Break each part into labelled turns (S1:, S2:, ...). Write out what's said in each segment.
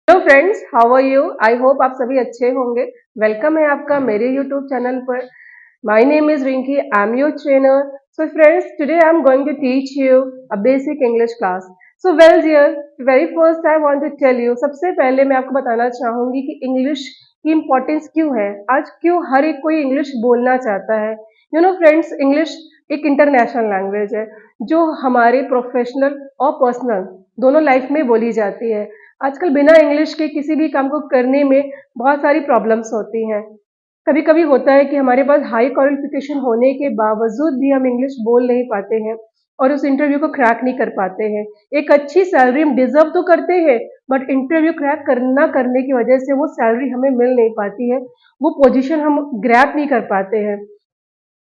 S1: Hello friends, how are you? I hope आप सभी अच्छे होंगे। वेलकम है आपका मेरे यूट्यूब चैनल पर। My name is Rinki, I am your trainer. So friends, today I am going to teach you a basic English class. So well dear, very first I want to tell you, सबसे पहले मैं आपको बताना चाहूंगी कि English की importance क्यों है। आज क्यों हर एक कोई इंग्लिश बोलना चाहता है। यू नो फ्रेंड्स, इंग्लिश एक इंटरनेशनल लैंग्वेज है जो हमारे प्रोफेशनल और पर्सनल दोनों लाइफ में बोली जाती है। आजकल बिना इंग्लिश के किसी भी काम को करने में बहुत सारी प्रॉब्लम्स होती हैं। कभी कभी होता है कि हमारे पास हाई क्वालिफिकेशन होने के बावजूद भी हम इंग्लिश बोल नहीं पाते हैं और उस इंटरव्यू को क्रैक नहीं कर पाते हैं। एक अच्छी सैलरी हम डिजर्व तो करते हैं, बट इंटरव्यू क्रैक करना करने की वजह से वो सैलरी हमें मिल नहीं पाती है, वो पोजीशन हम ग्रैब नहीं कर पाते हैं।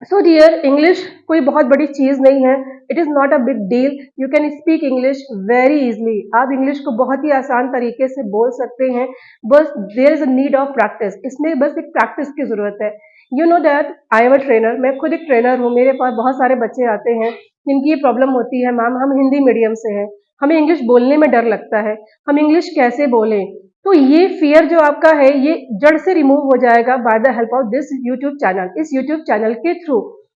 S1: सो डियर, इंग्लिश कोई बहुत बड़ी चीज नहीं है। It is not a big deal. You can speak English very easily. आप इंग्लिश को बहुत ही आसान तरीके से बोल सकते हैं। बस there is a need of practice. इसमें बस एक प्रैक्टिस की जरूरत है। You know that I am a trainer. मैं खुद एक ट्रेनर हूँ। मेरे पास बहुत सारे बच्चे आते हैं जिनकी ये प्रॉब्लम होती है, मैम हम हिंदी मीडियम से हैं, हमें इंग्लिश बोलने में डर लगता है, हम इंग्लिश कैसे बोलें। तो ये फियर जो आपका है ये जड़ से रिमूव हो जाएगा by the help of this YouTube channel, इस यूट्यूब चैनल के थ्रू।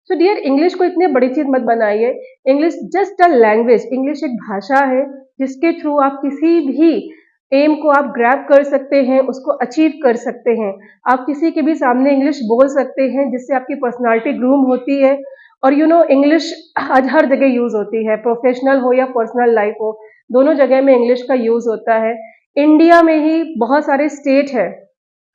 S1: सो डियर, इंग्लिश को इतनी बड़ी चीज मत बनाइए। English just a language, English एक भाषा है जिसके थ्रू आप किसी भी एम को आप ग्रैब कर सकते हैं, उसको अचीव कर सकते हैं। आप किसी के भी सामने इंग्लिश बोल सकते हैं जिससे आपकी पर्सनालिटी ग्रूम होती है। और यू नो इंग्लिश आज हर जगह यूज होती है, प्रोफेशनल हो या पर्सनल लाइफ हो, दोनों जगह में इंग्लिश का यूज होता है। इंडिया में ही बहुत सारे स्टेट है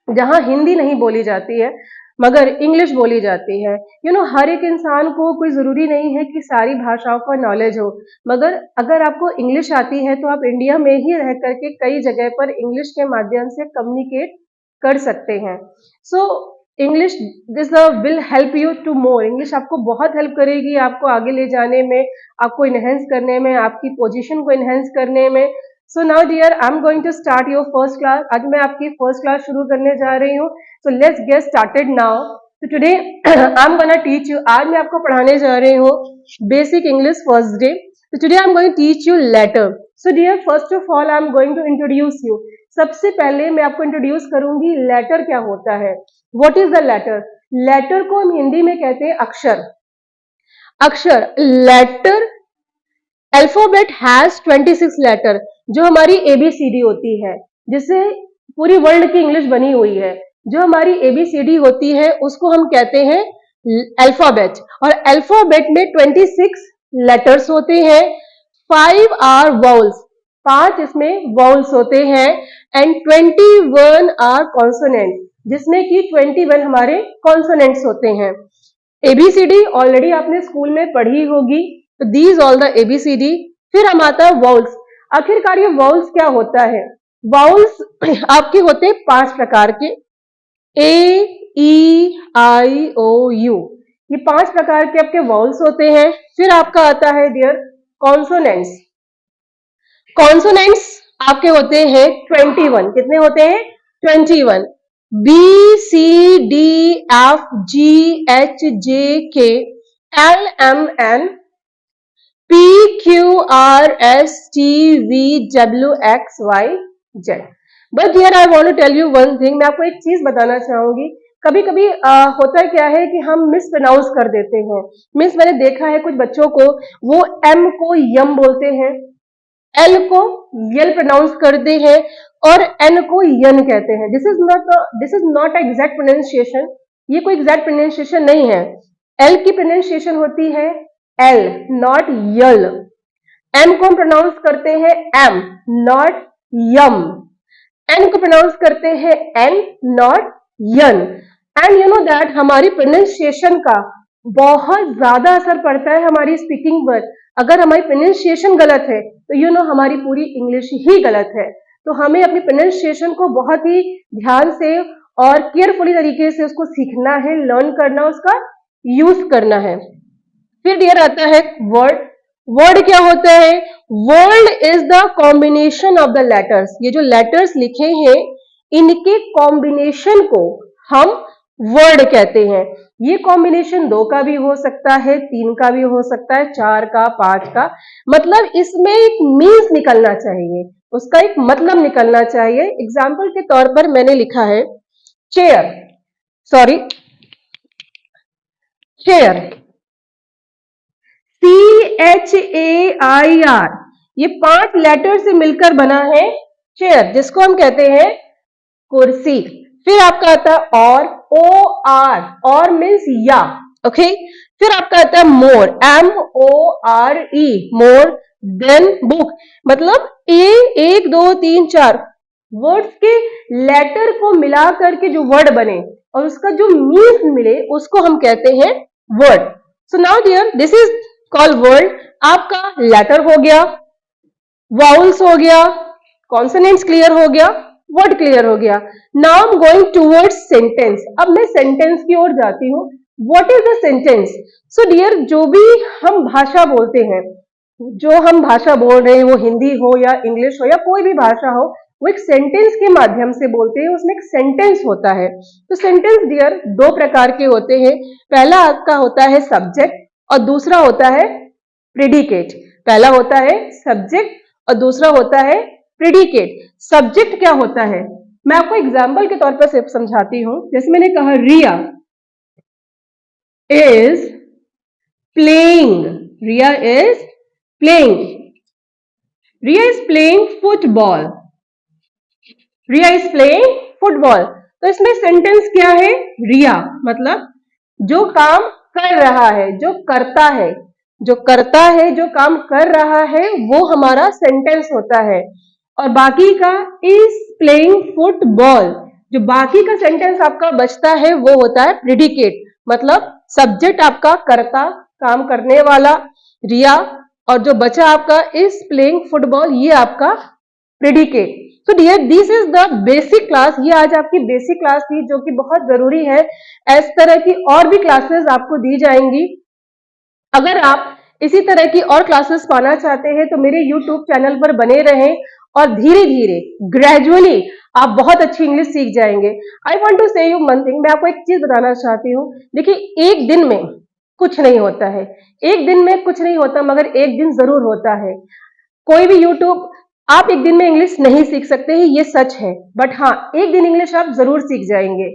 S1: जहां हिंदी नहीं बोली जाती है मगर इंग्लिश बोली जाती है। यू नो हर एक इंसान को कोई जरूरी नहीं है कि सारी भाषाओं का नॉलेज हो, मगर अगर आपको इंग्लिश आती है तो आप इंडिया में ही रह करके कई जगह पर इंग्लिश के माध्यम से कम्युनिकेट कर सकते हैं। So English this will help you to more. English आपको बहुत हेल्प करेगी, आपको आगे ले जाने में, आपको इनहेंस करने में, आपकी पोजीशन को इनहेंस करने में। So now dear, I am going to start your first class. आज मैं आपकी फर्स्ट क्लास शुरू करने जा रही हूँ। So let's get started now. तो today I am gonna teach you, आज मैं आपको पढ़ाने जा रही हूँ बेसिक इंग्लिश फर्स्ट डे। तो today I am going to teach you letter. So dear, first of all I am going to introduce you. सबसे पहले मैं आपको इंट्रोड्यूस करूंगी लेटर क्या होता है। What is the letter? Letter को हम हिंदी में कहते हैं अक्षर। अक्षर, लेटर, अल्फाबेट हैज 26 लेटर। जो हमारी एबीसीडी होती है, जिससे पूरी वर्ल्ड की इंग्लिश बनी हुई है, जो हमारी एबीसीडी होती है उसको हम कहते हैं अल्फाबेट। और अल्फाबेट में 26 लेटर्स होते हैं। 5 आर वाउल्स, 5 इसमें वाउल्स होते हैं। एंड 21 आर कॉन्सोनेंट, जिसमें कि 21 हमारे कॉन्सोनेंट्स होते हैं। एबीसीडी ऑलरेडी आपने स्कूल में पढ़ी होगी। तो दीज ऑल द एबीसीडी। फिर हम आता है वाउल्स। आखिरकार ये वाउल्स क्या होता है? वाउल्स आपके होते हैं 5 प्रकार के। ए, ई, आई, ओ, यू, ये 5 प्रकार के आपके वाउल्स होते हैं। फिर आपका आता है डियर कॉन्सोनेंट्स। कॉन्सोनेंट्स आपके होते हैं 21। कितने होते हैं? 21। B, C, D, F, G, H, J, K, L, M, N, P, Q, R, S, T, V, W, X, Y, Z. But here I want to tell you one thing. मैं आपको एक चीज बताना चाहूंगी। कभी कभी होता क्या है कि हम मिस प्रोनाउंस कर देते हैं। मिस, मैंने देखा है कुछ बच्चों को, वो एम को यम बोलते हैं, एल को यल प्रोनाउंस करते हैं और एन को यन कहते हैं। This is not exact pronunciation. ये कोई एग्जैक्ट प्रोनाउंसिएशन नहीं है। एल की प्रोनाउंसिएशन होती है एल, नॉट यल। एम को हम प्रोनाउंस करते हैं एम, नॉट यम। एन को प्रोनाउंस करते हैं एन, नॉट यन। एंड यू नो दैट हमारी प्रोनाउंसिएशन का बहुत ज्यादा असर पड़ता है हमारी स्पीकिंग पर। अगर हमारी प्रोनाउंसिएशन गलत है तो यू नो हमारी पूरी इंग्लिश ही गलत है। तो हमें अपनी प्रोनाउंसिएशन को बहुत ही ध्यान से और केयरफुली तरीके से उसको सीखना है, लर्न करना, उसका यूज करना है। फिर डियर आता है वर्ड। वर्ड क्या होता है? Word is the combination of the letters. ये जो लेटर्स लिखे हैं इनके कॉम्बिनेशन को हम वर्ड कहते हैं। ये कॉम्बिनेशन 2 का भी हो सकता है, 3 का भी हो सकता है, 4 का, 5 का। मतलब इसमें एक मीन्स निकलना चाहिए। उसका एक मतलब निकलना चाहिए। एग्जाम्पल के तौर पर मैंने लिखा है चेयर, सॉरी चेयर, CHAIR, ये 5 लेटर से मिलकर बना है चेयर, जिसको हम कहते हैं कुर्सी। फिर आपका आता है OR, और मीन्स या, ओके। फिर आपका आता है मोर, MORE, मोर देन बुक, मतलब एक दो तीन चार वर्ड्स के लेटर को मिला करके जो वर्ड बने और उसका जो मीन्स मिले उसको हम कहते हैं word. So now dear, this is called word. आपका लेटर हो गया, वाउल्स हो गया, कॉन्सोनेंट्स क्लियर हो गया, वर्ड क्लियर हो गया। Now I am going towards sentence. अब मैं सेंटेंस की ओर जाती हूँ। What is the sentence? So dear, जो भी हम भाषा बोलते हैं, जो हम भाषा बोल रहे हैं, वो हिंदी हो या इंग्लिश हो या कोई भी भाषा हो, वो एक सेंटेंस के माध्यम से बोलते हैं, उसमें एक सेंटेंस होता है। तो सेंटेंस डियर 2 प्रकार के होते हैं। पहला आपका होता है सब्जेक्ट और दूसरा होता है प्रेडिकेट। पहला होता है सब्जेक्ट और दूसरा होता है प्रेडिकेट। सब्जेक्ट क्या होता है, मैं आपको एग्जाम्पल के तौर पर समझाती हूं। जैसे मैंने कहा Riya is playing, Riya is playing, Riya is playing football, Riya is playing football. तो इसमें सेंटेंस क्या है? रिया मतलब जो काम कर रहा है, जो करता है, जो करता है, जो काम कर रहा है, वो हमारा सेंटेंस होता है। और बाकी का इज प्लेइंग फुटबॉल, जो बाकी का सेंटेंस आपका बचता है वो होता है प्रेडिकेट। मतलब सब्जेक्ट आपका करता, काम करने वाला रिया, और जो बचा आपका इज प्लेइंग फुटबॉल, ये आपका प्रेडिकेट। तो dear, this is the basic class. ये आज आपकी बेसिक क्लास थी जो कि बहुत जरूरी है। इस तरह की और भी क्लासेस आपको दी जाएंगी। अगर आप इसी तरह की और क्लासेस पाना चाहते हैं तो मेरे YouTube चैनल पर बने रहें और धीरे धीरे ग्रेजुअली आप बहुत अच्छी इंग्लिश सीख जाएंगे। आई वॉन्ट टू से यू वन थिंग, मैं आपको एक चीज बताना चाहती हूँ। देखिए, एक दिन में कुछ नहीं होता है, एक दिन में कुछ नहीं होता, मगर एक दिन जरूर होता है। कोई भी YouTube, आप एक दिन में इंग्लिश नहीं सीख सकते हैं, ये सच है, बट हाँ, एक दिन इंग्लिश आप जरूर सीख जाएंगे।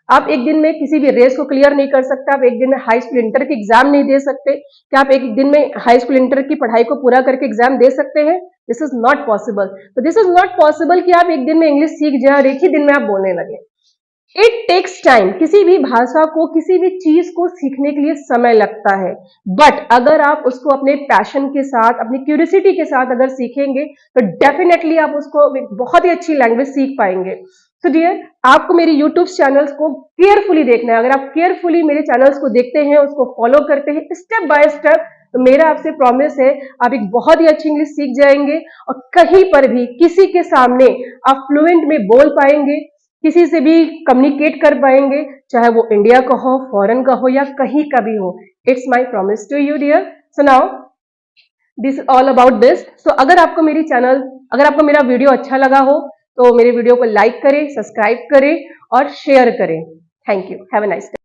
S1: आप एक दिन में किसी भी रेस को क्लियर नहीं कर सकते, आप एक दिन में हाई स्कूल इंटर के एग्जाम नहीं दे सकते। क्या आप एक दिन में हाई स्कूल इंटर की पढ़ाई को पूरा करके एग्जाम दे सकते हैं? This is not possible. तो दिस इज नॉट पॉसिबल कि आप एक दिन में इंग्लिश सीख जाए और एक ही दिन में आप बोलने लगे। It takes time. किसी भी भाषा को, किसी भी चीज को सीखने के लिए समय लगता है, बट अगर आप उसको अपने पैशन के साथ, अपनी क्यूरियोसिटी के साथ अगर सीखेंगे तो डेफिनेटली आप उसको बहुत ही अच्छी लैंग्वेज सीख पाएंगे। सो डियर, आपको मेरी यूट्यूब चैनल्स को केयरफुली देखना है। अगर आप केयरफुली मेरे चैनल्स को देखते हैं, उसको फॉलो करते हैं स्टेप बाय स्टेप, तो मेरा आपसे प्रॉमिस है आप एक बहुत ही अच्छी इंग्लिश सीख जाएंगे और कहीं पर भी किसी के सामने आप फ्लुएंट में बोल पाएंगे, किसी से भी कम्युनिकेट कर पाएंगे, चाहे वो इंडिया का हो, फॉरेन का हो या कहीं का भी हो। It's my promise to you dear. So now this all about this. So अगर आपको मेरा वीडियो अच्छा लगा हो तो मेरे वीडियो को लाइक करें, सब्सक्राइब करें और शेयर करें। Thank you. Have a nice day.